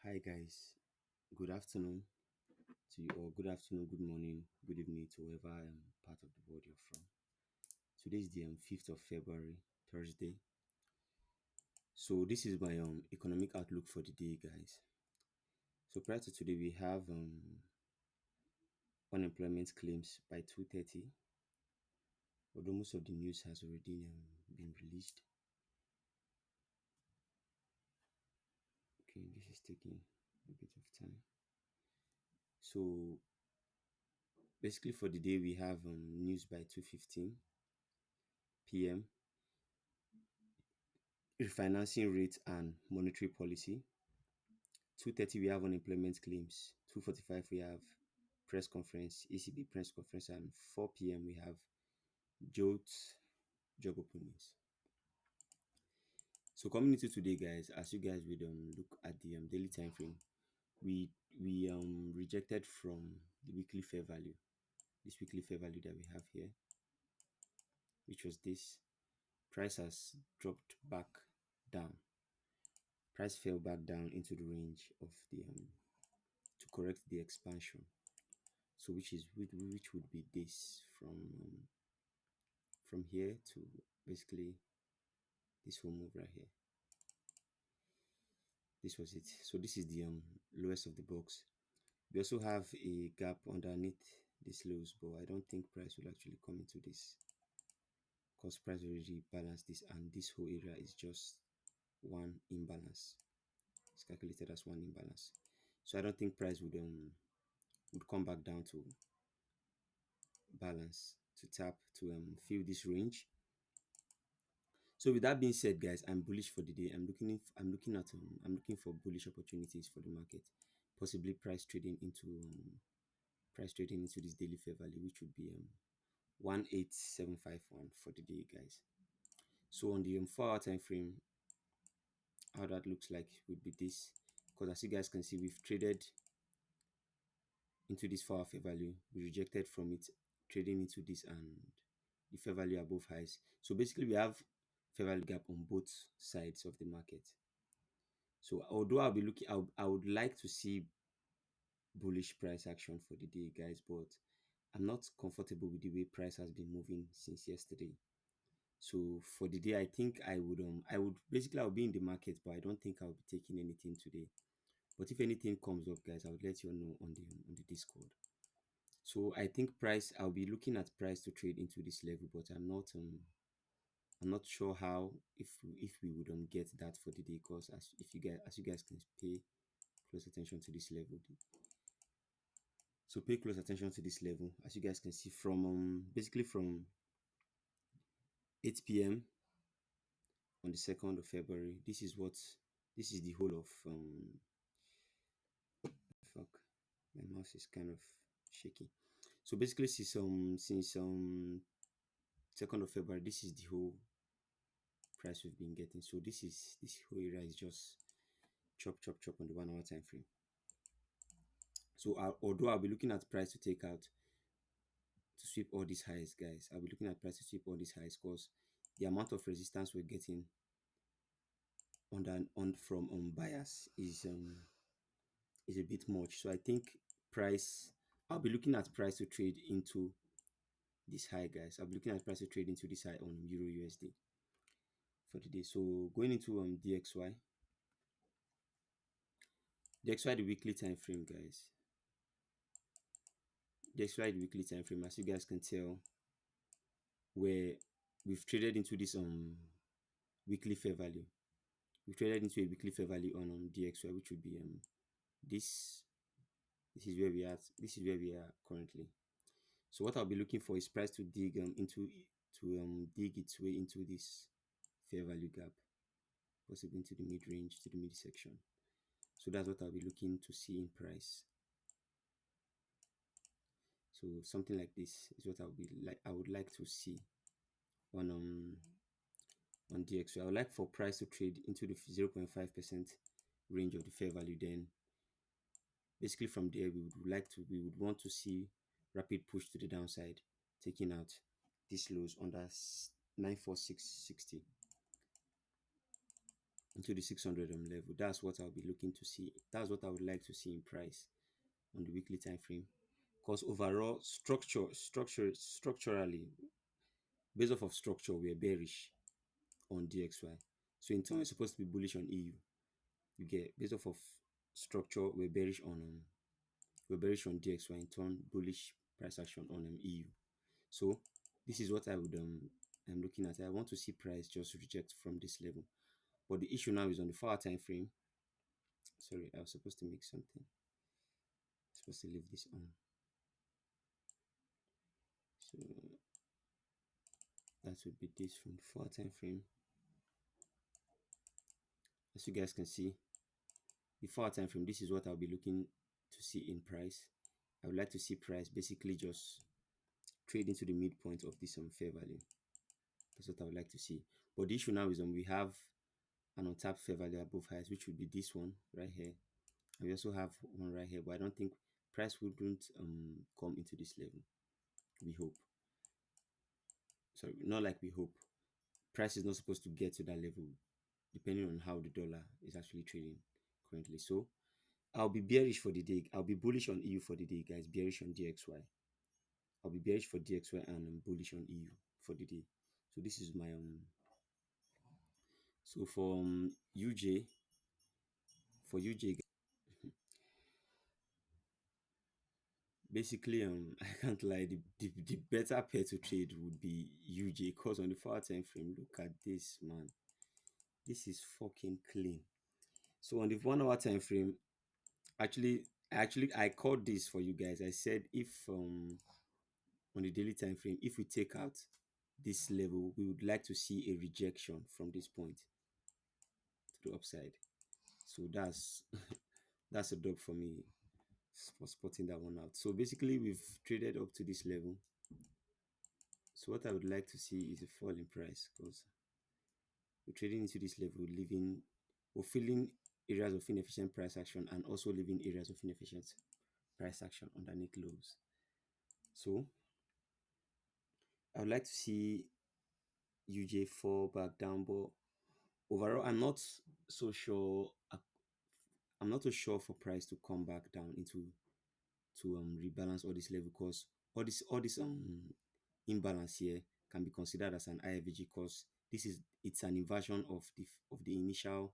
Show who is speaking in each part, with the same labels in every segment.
Speaker 1: Hi guys, good afternoon to you, or good afternoon, good morning, good evening to wherever part of the world you're from. Today is the 5th of February, Thursday. So this is my economic outlook for the day, guys. So prior to today, we have unemployment claims by 2:30. Although most of the news has already been released. Okay, this is taking a bit of time. So basically, for the day, we have news by 2:15 p.m. refinancing rate and monetary policy. 2:30 we have unemployment claims. 2:45 we have press conference, ECB press conference, and 4 p.m. we have JOLT job openings. So coming into today, guys, as you guys would look at the daily time frame, we rejected from the weekly fair value. This weekly fair value that we have here, which was this. Price has dropped back down. Price fell back down into the range of the to correct the expansion. So which would be this from here to basically this whole move right here. This was it. So this is the lowest of the box. We also have a gap underneath this lows, but I don't think price will actually come into this because price already balanced this, and this whole area is just one imbalance. It's calculated as one imbalance. So I don't think price would come back down to balance to tap to fill this range. So with that being said, guys, I'm bullish for the day. I'm looking for bullish opportunities for the market, possibly price trading into this daily fair value, which would be 18751 for the day, guys. So on the 4 hour time frame, how that looks like would be this, because as you guys can see, we've traded into this 4 hour fair value, we rejected from it, trading into this, and the fair value above highs. So basically, we have fair value gap on both sides of the market. So although I would like to see bullish price action for the day, guys, but I'm not comfortable with the way price has been moving since yesterday. So for the day, I think I'll be in the market, but I don't think I'll be taking anything today. But if anything comes up, guys, I would let you know on the Discord. So I think price, I'll be looking at price to trade into this level, but I'm not sure how if we would get that for the day, because as you guys can pay close attention to this level. So pay close attention to this level. As you guys can see from basically from 8 p.m. on the 2nd of February, this is the whole of fuck. My mouse is kind of shaky. So basically since 2nd of February, this is the whole price we've been getting. So this whole area is just chop on the 1 hour time frame. So although I'll be looking at price to take out to sweep all these highs, guys. I'll be looking at price to sweep all these highs because the amount of resistance we're getting on from buyers is a bit much. So I think price I'll be looking at price to trade into this high, guys. I'll be looking at price to trade into this high on Euro USD for the day. So going into DXY the weekly time frame, guys. DXY the weekly time frame, as you guys can tell, where we've traded into this weekly fair value. We've traded into a weekly fair value on DXY, which would be this. This is where we are. This is where we are currently. So what I'll be looking for is price to dig dig its way into this fair value gap, possibly into the mid range to the mid section. So that's what I'll be looking to see in price. So something like this is what I would like to see on DXY. I would like for price to trade into the 0.5% range of the fair value. Then basically from there we would want to see rapid push to the downside, taking out these lows under 94660. into the 600 level. That's what I'll be looking to see. That's what I would like to see in price on the weekly time frame. Because overall structurally, based off of structure, we're bearish on DXY. So in turn, it's supposed to be bullish on EU. You get based off of structure, we're bearish on DXY, in turn bullish price action on EU. So this is what I'm looking at. I want to see price just reject from this level. But the issue now is on the 4 hour time frame. Sorry, I was supposed to make something. I'm supposed to leave this on. So that would be this from the 4 hour time frame. As you guys can see, the 4 hour time frame, this is what I'll be looking to see in price. I would like to see price basically just trade into the midpoint of this fair value. That's what I would like to see. But the issue now is we have an untapped fair value above highs, which would be this one right here. And we also have one right here, but I don't think price wouldn't come into this level. We hope. Sorry, not like we hope. Price is not supposed to get to that level, depending on how the dollar is actually trading currently. So I'll be bearish for the day. I'll be bullish on EU for the day, guys. Bearish on DXY. I'll be bearish for DXY and bullish on EU for the day. So this is my So for UJ, for UJ, basically I can't lie, the better pair to trade would be UJ, because on the 4 time frame, look at this, man. This is fucking clean. So on the 1 hour time frame, I called this for you guys. I said if on the daily time frame, if we take out this level, we would like to see a rejection from this point to the upside. So that's that's a dub for me for spotting that one out. So basically, we've traded up to this level. So what I would like to see is a fall in price, because we're trading into this level, we're filling areas of inefficient price action and also leaving areas of inefficient price action underneath lows. So I would like to see UJ fall back down, but overall, so sure. I'm not so sure for price to come back down into to rebalance all this level, because all this imbalance here can be considered as an IFVG, because it's an inversion of the initial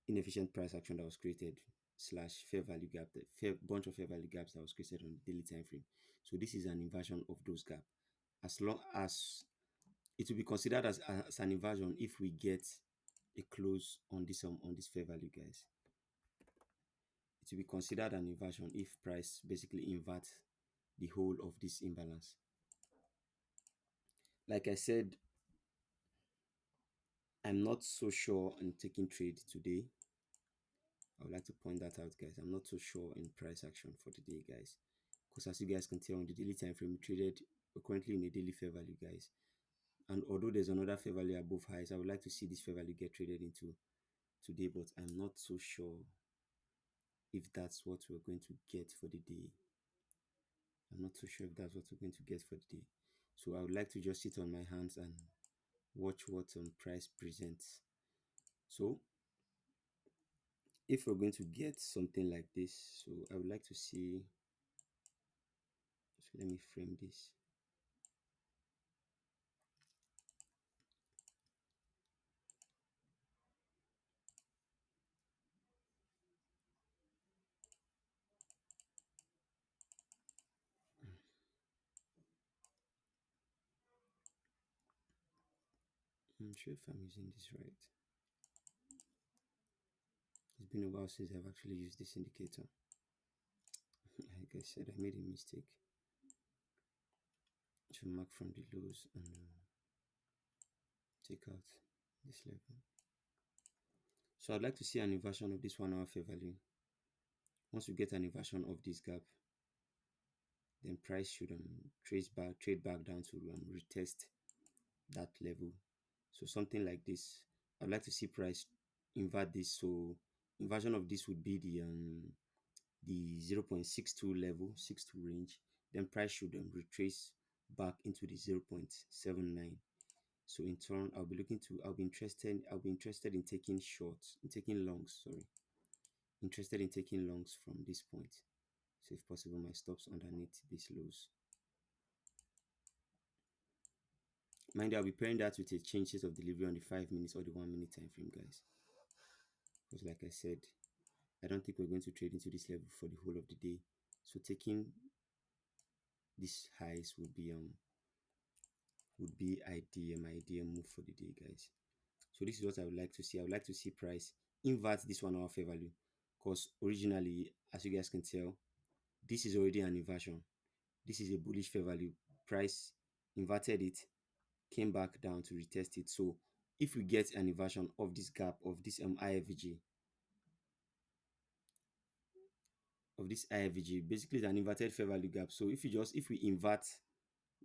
Speaker 1: inefficient price action that was created slash fair value gap, the bunch of fair value gaps that was created on the daily time frame. So this is an inversion of those gaps. As long as it will be considered as an inversion if we get a close on this fair value, guys. It will be considered an inversion if price basically invert the whole of this imbalance. Like I said, I'm not so sure in taking trade today. I would like to point that out, guys. I'm not so sure in price action for today, guys, because as you guys can tell on the daily time frame, we're currently in a daily fair value, guys. And although there's another fair value above highs, I would like to see this fair value get traded into today, but I'm not so sure if that's what we're going to get for the day. I'm not so sure if that's what we're going to get for the day. So I would like to just sit on my hands and watch what price presents. So if we're going to get something like this, so I would like to see, so let me frame this. I'm sure if I'm using this right. It's been a while since I've actually used this indicator. Like I said, I made a mistake to mark from the lows and take out this level. So I'd like to see an inversion of this 1 hour fair value. Once we get an inversion of this gap, then price should trade back down to retest that level. So something like this. I'd like to see price invert this. So inversion of this would be the 0.62 level, 62 range. Then price should retrace back into the 0.79. So in turn, I'll be interested in taking shorts, in taking longs, sorry. Interested in taking longs from this point. So if possible, my stops underneath these lows. Mind you, I'll be pairing that with a changes of delivery on the 5 minutes or the 1 minute time frame, guys. Because like I said, I don't think we're going to trade into this level for the whole of the day. So taking these highs would be my ideal move for the day, guys. So this is what I would like to see. I would like to see price invert this 1 hour fair value, because originally, as you guys can tell, this is already an inversion. This is a bullish fair value. Price inverted it, came back down to retest it. So if we get an inversion of this gap of this IFVG, basically it's an inverted fair value gap. So if we invert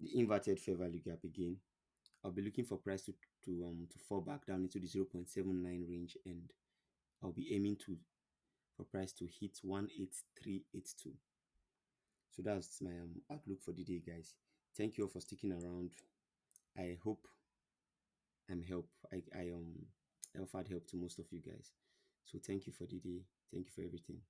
Speaker 1: the inverted fair value gap again, I'll be looking for price to fall back down into the 0.79 range, and I'll be aiming for price to hit 18382. So that's my outlook for the day, guys. Thank you all for sticking around. I hope I'm help. I offered help to most of you guys. So thank you for the day. Thank you for everything.